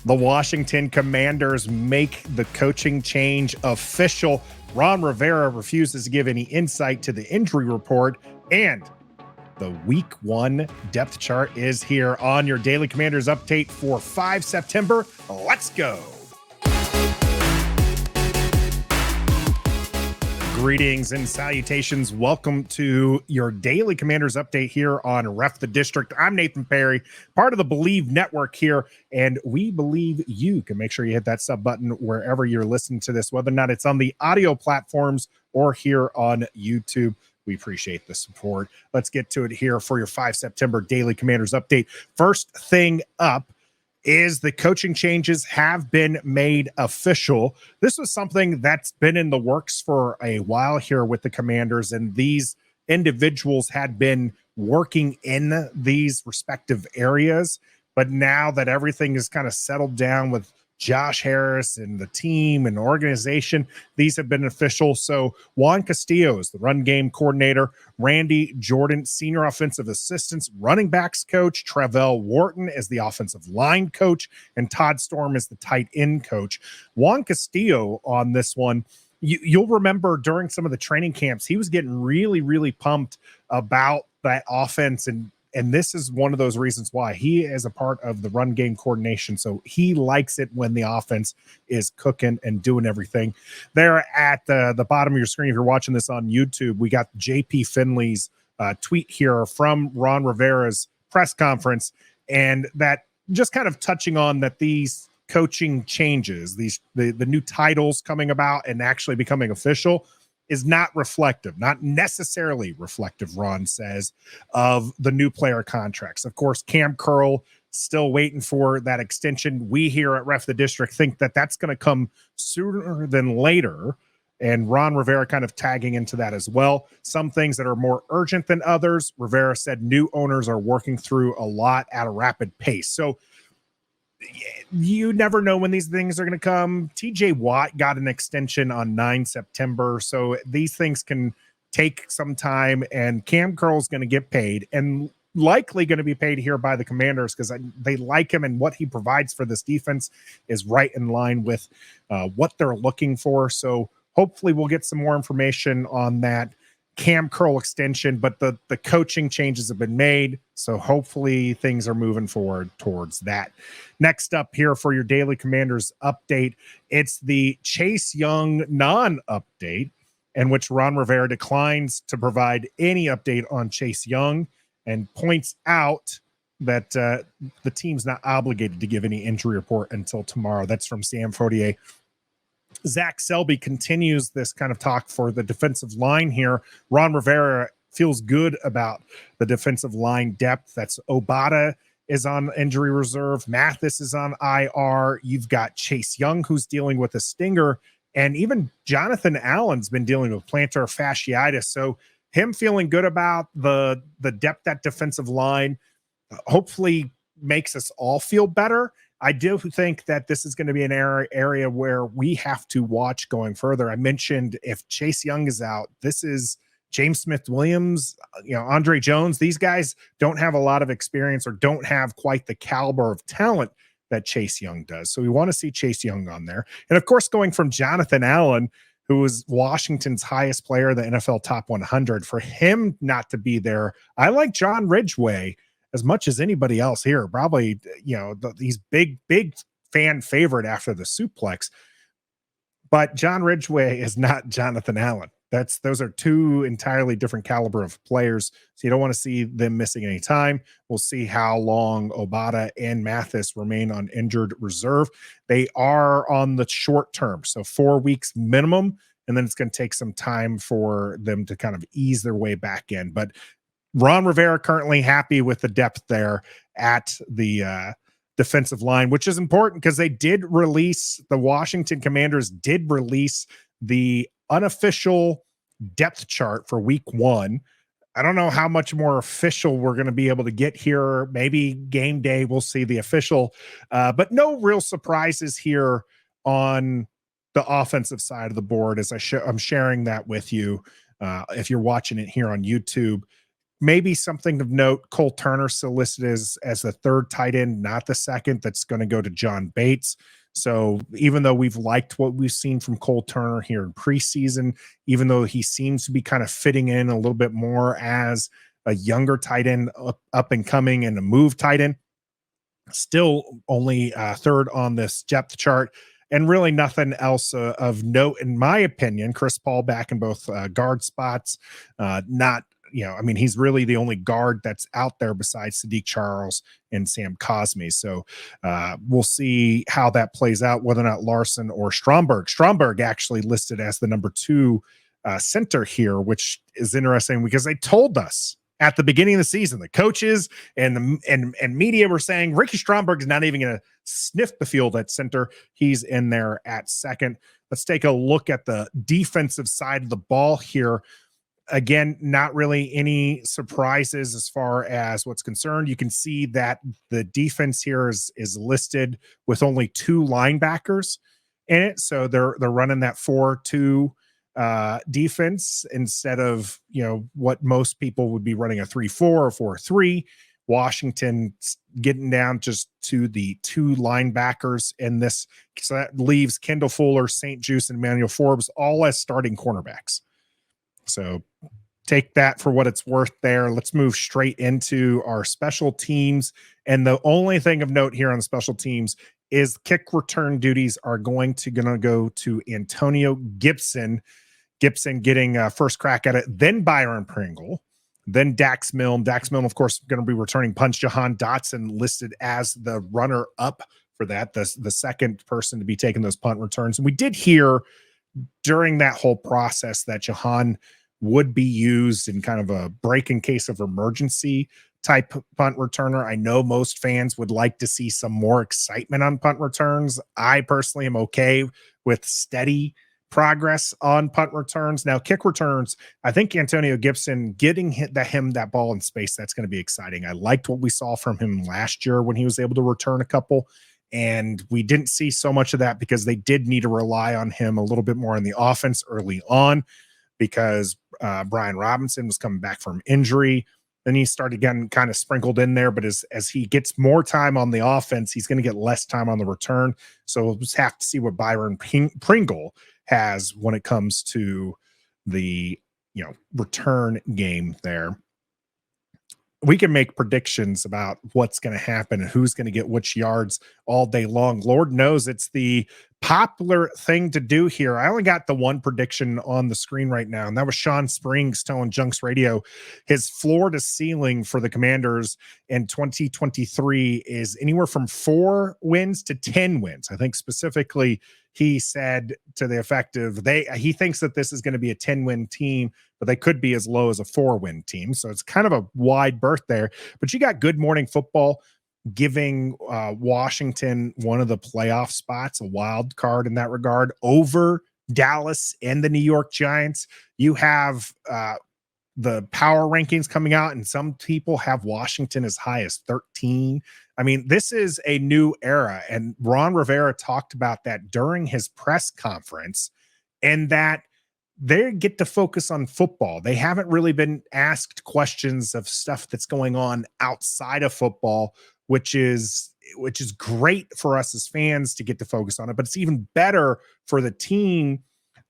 The Washington Commanders make the coaching change official. Ron Rivera refuses to give any insight to the injury report, and the week 1 depth chart is here on your Daily Commanders update for 5 September. Let's go. Greetings and salutations. Welcome to your Daily Commanders update here on Ref the District. I'm Nathan Perry, part of the Believe Network here, and we believe you can make sure you hit that sub button wherever you're listening to this, whether or not it's on the audio platforms or here on YouTube. We appreciate the support. Let's get to it here for your 5 September Daily Commanders update. First thing up is the coaching changes have been made official. This was something that's been in the works for a while here with the Commanders, and these individuals had been working in these respective areas. But now that everything is kind of settled down with Josh Harris and the team and organization, these have been official. So Juan Castillo is the run game coordinator, Randy Jordan, senior offensive assistants, running backs coach, Travell Wharton is the offensive line coach, and Todd Storm is the tight end coach. Juan Castillo on this one, you'll remember during some of the training camps, he was getting really, really pumped about that offense, and this is one of those reasons why he is a part of the run game coordination. So he likes it when the offense is cooking and doing everything. There at the bottom of your screen, if you're watching this on YouTube, we got JP Finley's tweet here from Ron Rivera's press conference. And that just kind of touching on that these coaching changes, the new titles coming about and actually becoming official, is not reflective, not necessarily reflective, Ron says, of the new player contracts. Of course, Cam Curl still waiting for that extension. We here at Ref the District think that that's going to come sooner than later, and Ron Rivera kind of tagging into that as well. Some things that are more urgent than others. Rivera said new owners are working through a lot at a rapid pace. So you never know when these things are going to come. TJ Watt got an extension on 9 September. So these things can take some time, and Cam Curl's going to get paid and likely going to be paid here by the Commanders because they like him, and what he provides for this defense is right in line with what they're looking for. So hopefully we'll get some more information on that Cam Curl extension, but the coaching changes have been made, so hopefully things are moving forward towards that. Next up here for your Daily Commanders update, it's the Chase Young non-update, in which Ron Rivera declines to provide any update on Chase Young and points out that the team's not obligated to give any injury report until tomorrow. That's from Sam Fodier. Zach Selby continues this kind of talk for the defensive line here. Ron Rivera feels good about the defensive line depth. That's Obata is on injury reserve. Mathis is on IR. You've got Chase Young, who's dealing with a stinger. And even Jonathan Allen's been dealing with plantar fasciitis. So him feeling good about the depth at defensive line hopefully makes us all feel better. I do think that this is going to be an area where we have to watch going further. I mentioned if Chase Young is out, this is James Smith-Williams, Andre Jones. These guys don't have a lot of experience or don't have quite the caliber of talent that Chase Young does. So we want to see Chase Young on there. And of course, going from Jonathan Allen, who was Washington's highest player, the NFL top 100, for him not to be there. I like John Ridgeway as much as anybody else here, probably, he's big fan favorite after the suplex, but John Ridgeway is not Jonathan Allen. Those are two entirely different caliber of players. So you don't want to see them missing any time. We'll see how long Obata and Mathis remain on injured reserve. They are on the short term, so 4 weeks minimum, and then it's going to take some time for them to kind of ease their way back in. But Ron Rivera currently happy with the depth there at the defensive line, which is important because the Washington Commanders did release the unofficial depth chart for week 1. I don't know how much more official we're going to be able to get here. Maybe game day we'll see the official, but no real surprises here on the offensive side of the board as I'm sharing that with you. If you're watching it here on YouTube, maybe something of note, Cole Turner still listed as the third tight end, not the second. That's going to go to John Bates. So even though we've liked what we've seen from Cole Turner here in preseason, even though he seems to be kind of fitting in a little bit more as a younger tight end, up and coming, and a move tight end, still only third on this depth chart, and really nothing else of note, in my opinion. Chris Paul back in both guard spots. Not, I mean, he's really the only guard that's out there besides Sadiq Charles and Sam Cosme. So we'll see how that plays out, whether or not Larson or Stromberg. Stromberg actually listed as the number 2 center here, which is interesting because they told us at the beginning of the season, the coaches and media were saying Ricky Stromberg is not even going to sniff the field at center. He's in there at second. Let's take a look at the defensive side of the ball here. Again, not really any surprises as far as what's concerned. You can see that the defense here is listed with only 2 linebackers in it. So they're running that 4-2 defense instead of, what most people would be running, a 3-4 or 4-3. Washington getting down just to the 2 linebackers in this. So that leaves Kendall Fuller, St. Juice, and Emmanuel Forbes all as starting cornerbacks. So take that for what it's worth there. Let's move straight into our special teams. And the only thing of note here on the special teams is kick return duties are going to go to Antonio Gibson. Gibson getting first crack at it, then Byron Pringle, then Dax Milne. Dax Milne, of course, going to be returning punts. Jahan Dotson listed as the runner-up for that, the second person to be taking those punt returns. And we did hear during that whole process that Jahan would be used in kind of a break in case of emergency type punt returner. I know most fans would like to see some more excitement on punt returns. I personally am okay with steady progress on punt returns. Now, kick returns, I think Antonio Gibson getting that ball in space, that's going to be exciting. I liked what we saw from him last year when he was able to return a couple, and we didn't see so much of that because they did need to rely on him a little bit more in the offense early on because Brian Robinson was coming back from injury. Then he started getting kind of sprinkled in there, but as he gets more time on the offense, he's going to get less time on the return. So we'll just have to see what Byron Pringle has when it comes to the return game there. We can make predictions about what's going to happen and who's going to get which yards all day long. Lord knows it's the popular thing to do here. I only got the one prediction on the screen right now, and that was Sean Springs telling Junks Radio his floor to ceiling for the Commanders in 2023 is anywhere from 4 wins to 10 wins. I think specifically he said to the effect of he thinks that this is going to be a 10-win team, but they could be as low as a 4-win team. So it's kind of a wide berth there. But you got Good Morning Football giving Washington one of the playoff spots, a wild card in that regard, over Dallas and the New York Giants. You have the power rankings coming out, and some people have Washington as high as 13. I mean, this is a new era, and Ron Rivera talked about that during his press conference, and that they get to focus on football. They haven't really been asked questions of stuff that's going on outside of football, which is great for us as fans to get to focus on it, but it's even better for the team.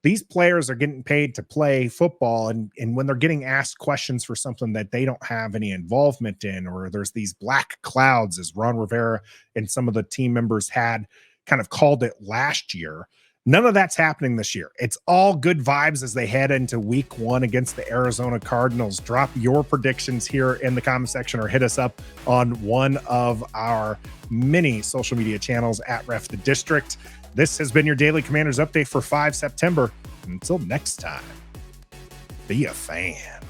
These players are getting paid to play football, and when they're getting asked questions for something that they don't have any involvement in, or there's these black clouds, as Ron Rivera and some of the team members had kind of called it last year, none of that's happening this year. It's all good vibes as they head into week 1 against the Arizona Cardinals. Drop your predictions here in the comment section or hit us up on one of our many social media channels at Ref the District. This has been your Daily Commanders update for 5 September. Until next time, be a fan.